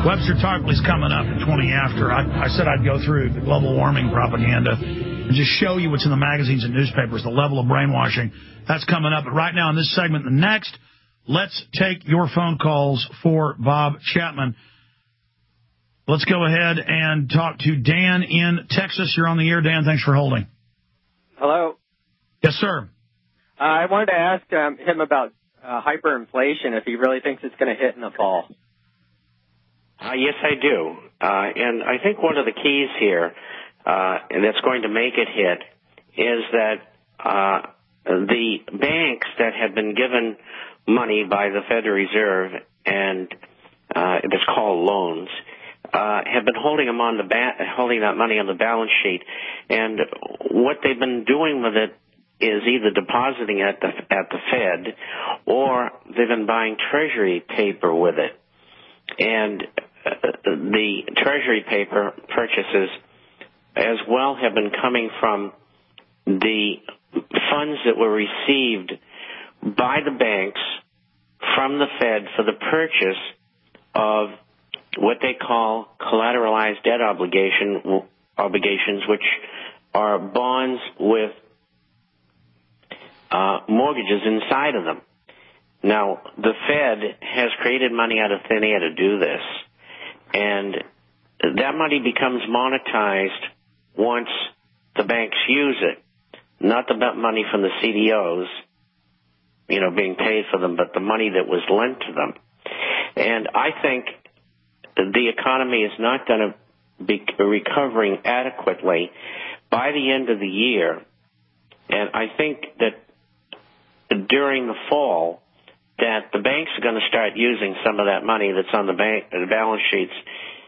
Webster Tarpley's coming up at 20 after. I said I'd go through the global warming propaganda and just show you what's in the magazines and newspapers, the level of brainwashing. That's coming up. But right now in this segment, the next, let's take your phone calls for Bob Chapman. Let's go ahead and talk to Dan in Texas. You're on the air, Dan. Thanks for holding. Hello. Yes, sir. I wanted to ask him about hyperinflation, if he really thinks it's going to hit in the fall. Yes, I do. And I think one of the keys here, and that's going to make it hit, is that the banks that have been given money by the Federal Reserve, and it's called loans, have been holding holding that money on the balance sheet. And what they've been doing with it is either depositing at the Fed, or they've been buying Treasury paper with it. And the Treasury paper purchases as well have been coming from the funds that were received by the banks from the Fed for the purchase of what they call collateralized debt obligations, which are bonds with mortgages inside of them. Now, the Fed has created money out of thin air to do this, and that money becomes monetized once the banks use it, not the money from the CDOs, being paid for them, but the money that was lent to them. And I think the economy is not going to be recovering adequately by the end of the year, and I think that during the fall, that the banks are going to start using some of that money that's on the balance sheets,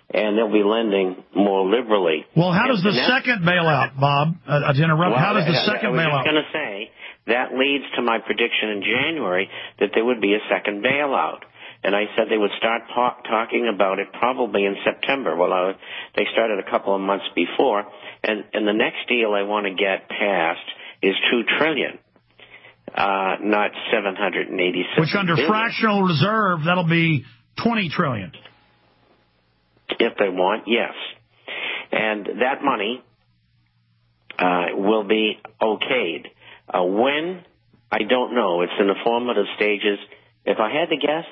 and they'll be lending more liberally. Well, how does the second bailout, Bob, to interrupt, how does the second bailout? I was just going to say, that leads to my prediction in January that there would be a second bailout. And I said they would start talking about it probably in September. Well, they started a couple of months before. And the next deal I want to get passed is $2 trillion. Not 786. Which under billion. fractional reserve, that'll be $20 trillion. If they want, yes. And that money will be okayed. When? I don't know. It's in the formative stages. If I had to guess,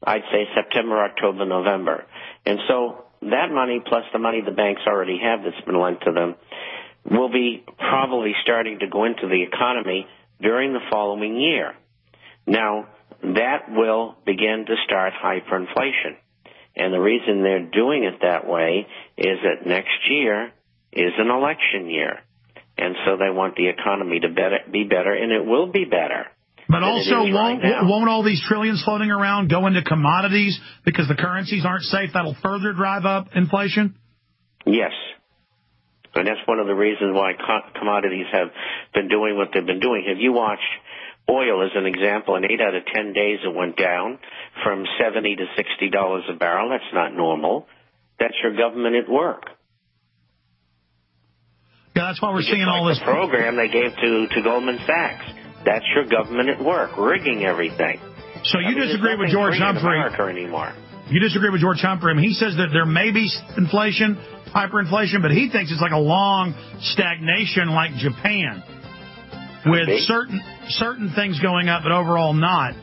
I'd say September, October, November. And so that money plus the money the banks already have that's been lent to them will be probably starting to go into the economy during the following year. Now, that will begin to start hyperinflation. And the reason they're doing it that way is that next year is an election year. And so they want the economy to be better, and it will be better. But also, won't all these trillions floating around go into commodities because the currencies aren't safe? That'll further drive up inflation? Yes. And that's one of the reasons why commodities have been doing what they've been doing. Have you watched oil as an example? In 8 out of 10 days it went down from $70 to $60 a barrel. That's not normal. That's your government at work. Yeah, that's why we're seeing all this. The program they gave to Goldman Sachs. That's your government at work, rigging everything. So you disagree with George Humphrey? Anymore. You disagree with George Humphrey? I mean, he says that there may be inflation, hyperinflation, but he thinks it's like a long stagnation like Japan, with certain things going up, but overall not.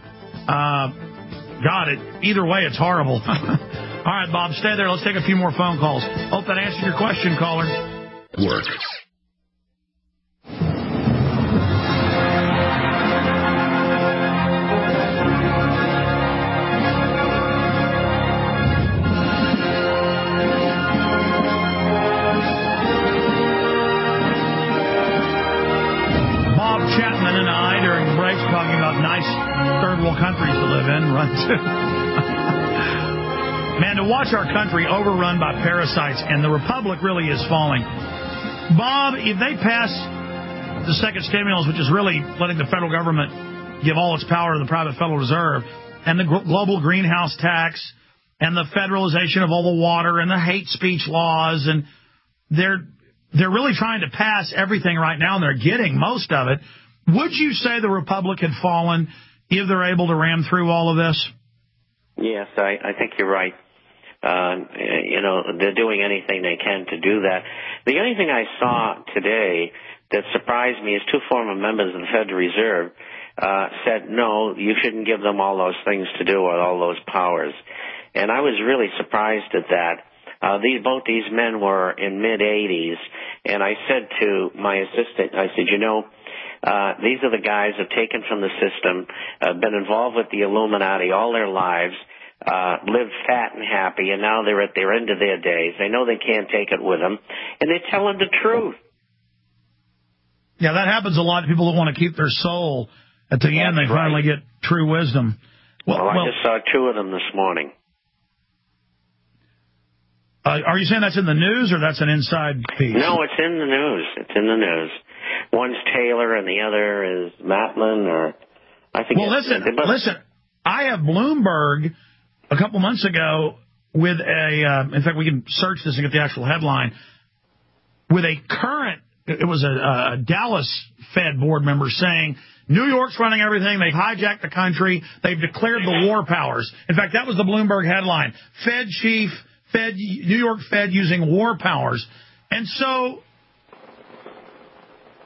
Either way, it's horrible. All right, Bob, stay there. Let's take a few more phone calls. Hope that answered your question, caller. Work. Chapman and I, during breaks, talking about nice third world countries to live in, run to. Man, to watch our country overrun by parasites, and the republic really is falling. Bob, if they pass the second stimulus, which is really letting the federal government give all its power to the private Federal Reserve, and the global greenhouse tax, and the federalization of all the water, and the hate speech laws, and they're really trying to pass everything right now, and they're getting most of it. Would you say the republic had fallen if they're able to ram through all of this? Yes, I think you're right. they're doing anything they can to do that. The only thing I saw today that surprised me is two former members of the Federal Reserve said, no, you shouldn't give them all those things to do or all those powers. And I was really surprised at that. Both these men were in mid-80s, and I said to my assistant, I said, these are the guys who have taken from the system, been involved with the Illuminati all their lives, lived fat and happy, and now they're at their end of their days. They know they can't take it with them, and they're telling the truth. Yeah, that happens a lot to people that want to keep their soul. At the end, they finally get true wisdom. Well, I just saw two of them this morning. Are you saying that's in the news or that's an inside piece? No, it's in the news. It's in the news. One's Taylor and the other is Matlin, or I think. Well, listen. I have Bloomberg a couple months ago with in fact, we can search this and get the actual headline, with a current, it was a Dallas Fed board member saying, New York's running everything. They've hijacked the country. They've declared the war powers. In fact, that was the Bloomberg headline. Fed chief, New York Fed using war powers. And so,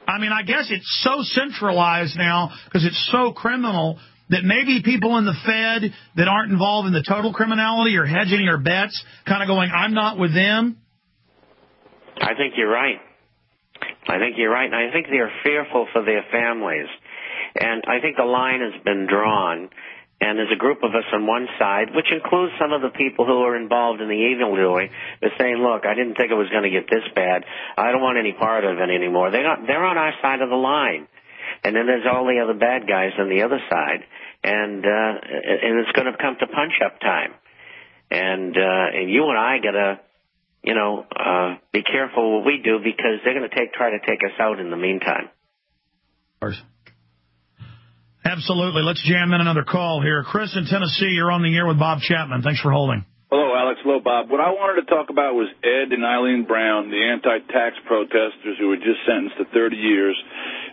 I guess it's so centralized now because it's so criminal that maybe people in the Fed that aren't involved in the total criminality are hedging their bets, kind of going, I'm not with them. I think you're right. And I think they're fearful for their families. And I think the line has been drawn. And there's a group of us on one side, which includes some of the people who are involved in the evildoing, they're saying, look, I didn't think it was going to get this bad. I don't want any part of it anymore. They're on our side of the line. And then there's all the other bad guys on the other side. And it's going to come to punch-up time. And you and I got to, be careful what we do because they're going to try to take us out in the meantime. Of course. Absolutely. Let's jam in another call here. Chris in Tennessee, you're on the air with Bob Chapman. Thanks for holding. Hello, Alex. Hello, Bob. What I wanted to talk about was Ed and Eileen Brown, the anti-tax protesters who were just sentenced to 30 years,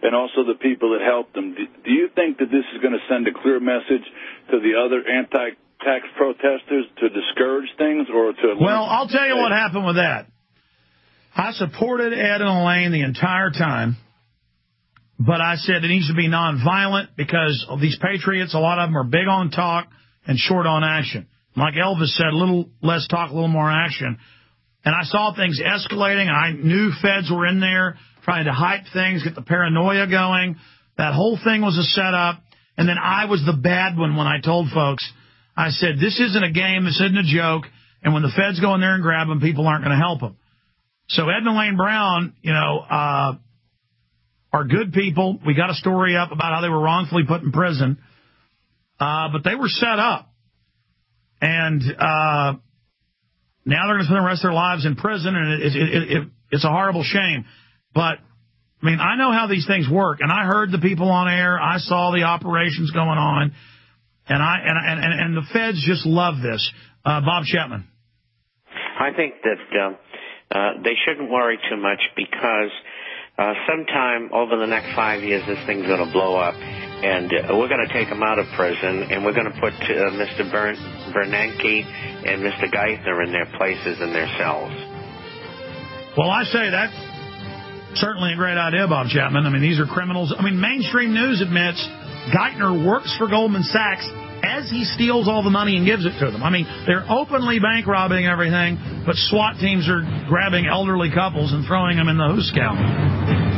and also the people that helped them. Do you think that this is going to send a clear message to the other anti-tax protesters to discourage things or to... Well, I'll tell you what happened with that. I supported Ed and Elaine the entire time. But I said it needs to be nonviolent because of these patriots, a lot of them are big on talk and short on action. Like Elvis said, a little less talk, a little more action. And I saw things escalating. I knew feds were in there trying to hype things, get the paranoia going. That whole thing was a setup. And then I was the bad one when I told folks, I said, this isn't a game, this isn't a joke. And when the feds go in there and grab them, people aren't going to help them. So Ed and Elaine Brown, are good people. We got a story up about how they were wrongfully put in prison. But they were set up. And now they're going to spend the rest of their lives in prison, and it's a horrible shame. But, I know how these things work. And I heard the people on air. I saw the operations going on. And the feds just love this. Bob Chapman. I think that they shouldn't worry too much because sometime over the next 5 years, this thing's going to blow up, and we're going to take them out of prison, and we're going to put Mr. Bernanke and Mr. Geithner in their places in their cells. Well, I say that's certainly a great idea, Bob Chapman. These are criminals. Mainstream news admits Geithner works for Goldman Sachs as he steals all the money and gives it to them. They're openly bank robbing everything, but SWAT teams are grabbing elderly couples and throwing them in the hoosegow.